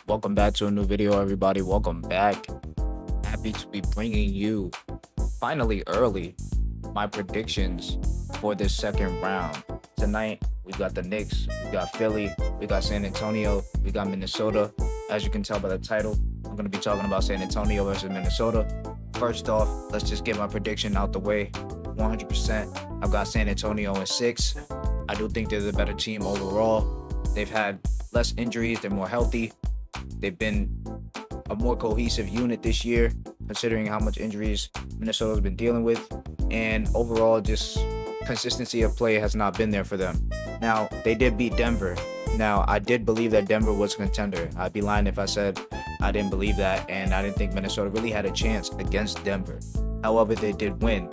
Welcome back to a new video, everybody. Welcome back. Happy to be bringing you, finally early, my predictions for this second round. Tonight, we got the Knicks, we got Philly, we got San Antonio, we got Minnesota. As you can tell by the title, I'm going to be talking about San Antonio versus Minnesota. First off, let's just get my prediction out the way. 100%, I've got San Antonio in 6. I do think they're the better team overall. They've had less injuries, they're more healthy. They've been a more cohesive unit this year, considering how much injuries Minnesota's been dealing with. And overall, just consistency of play has not been there for them. Now, they did beat Denver. Now, I did believe that Denver was a contender. I'd be lying if I said I didn't believe that, and I didn't think Minnesota really had a chance against Denver. However, they did win.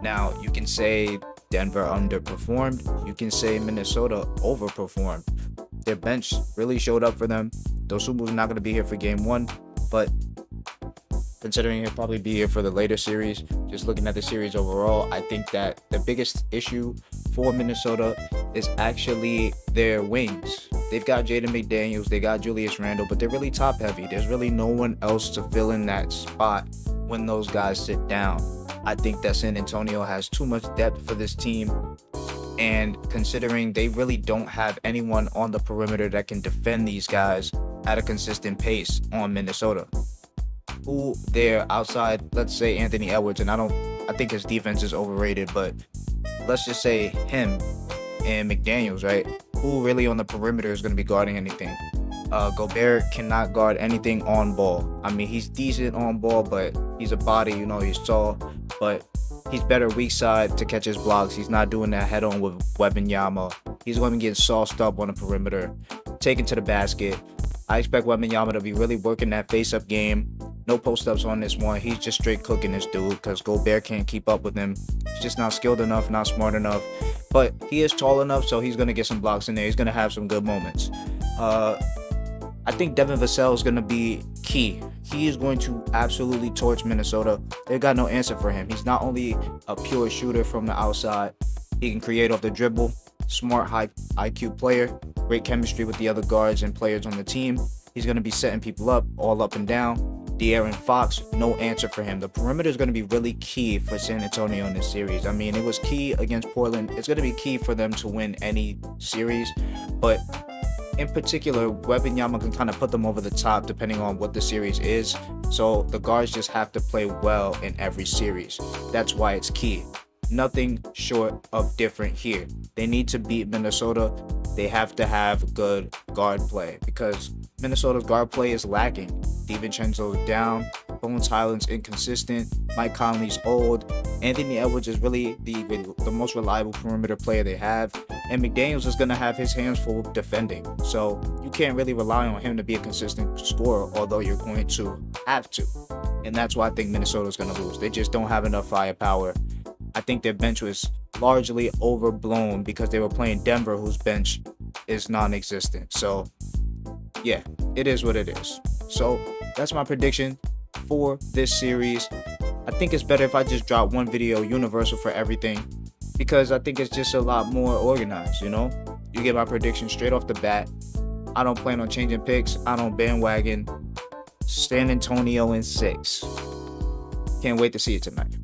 Now, you can say Denver underperformed. You can say Minnesota overperformed. Their bench really showed up for them. Dosunmu's not going to be here for game 1, but considering he'll probably be here for the later series, just looking at the series overall, I think that the biggest issue for Minnesota is actually their wings. They've got Jaden McDaniels, they got Julius Randle, but they're really top heavy. There's really no one else to fill in that spot when those guys sit down. I think that San Antonio has too much depth for this team. And considering they really don't have anyone on the perimeter that can defend these guys at a consistent pace on Minnesota. Who there outside, let's say Anthony Edwards, and I think his defense is overrated, but let's just say him and McDaniels, right? Who really on the perimeter is going to be guarding anything? Gobert cannot guard anything on ball. I mean, he's decent on ball, but he's a body, he's tall, but he's better weak side to catch his blocks. He's not doing that head on with Wembanyama. He's going to get sauced up on the perimeter, taken to the basket. I expect Wembanyama to be really working that face-up game. No post-ups on this one. He's just straight cooking this dude because Gobert can't keep up with him. He's just not skilled enough, not smart enough. But he is tall enough, so he's going to get some blocks in there. He's going to have some good moments. I think Devin Vassell is going to be key. He is going to absolutely torch Minnesota. They've got no answer for him. He's not only a pure shooter from the outside, he can create off the dribble, smart, high IQ player, great chemistry with the other guards and players on the team. He's going to be setting people up, all up and down. De'Aaron Fox, no answer for him. The perimeter is going to be really key for San Antonio in this series. I mean, it was key against Portland. It's going to be key for them to win any series, but in particular, Wembanyama can kind of put them over the top depending on what the series is. So the guards just have to play well in every series. That's why it's key. Nothing short of different here. They need to beat Minnesota. They have to have good guard play because Minnesota's guard play is lacking. DiVincenzo's down. Bones Highland's inconsistent. Mike Conley's old. Anthony Edwards is really the most reliable perimeter player they have. And McDaniels is going to have his hands full defending. So you can't really rely on him to be a consistent scorer, although you're going to have to. And that's why I think Minnesota's going to lose. They just don't have enough firepower. I think their bench was largely overblown because they were playing Denver, whose bench is non-existent. So, yeah, it is what it is. So, that's my prediction for this series. I think it's better if I just drop one video universal for everything because I think it's just a lot more organized, You get my prediction straight off the bat. I don't plan on changing picks. I don't bandwagon. San Antonio in 6. Can't wait to see it tonight.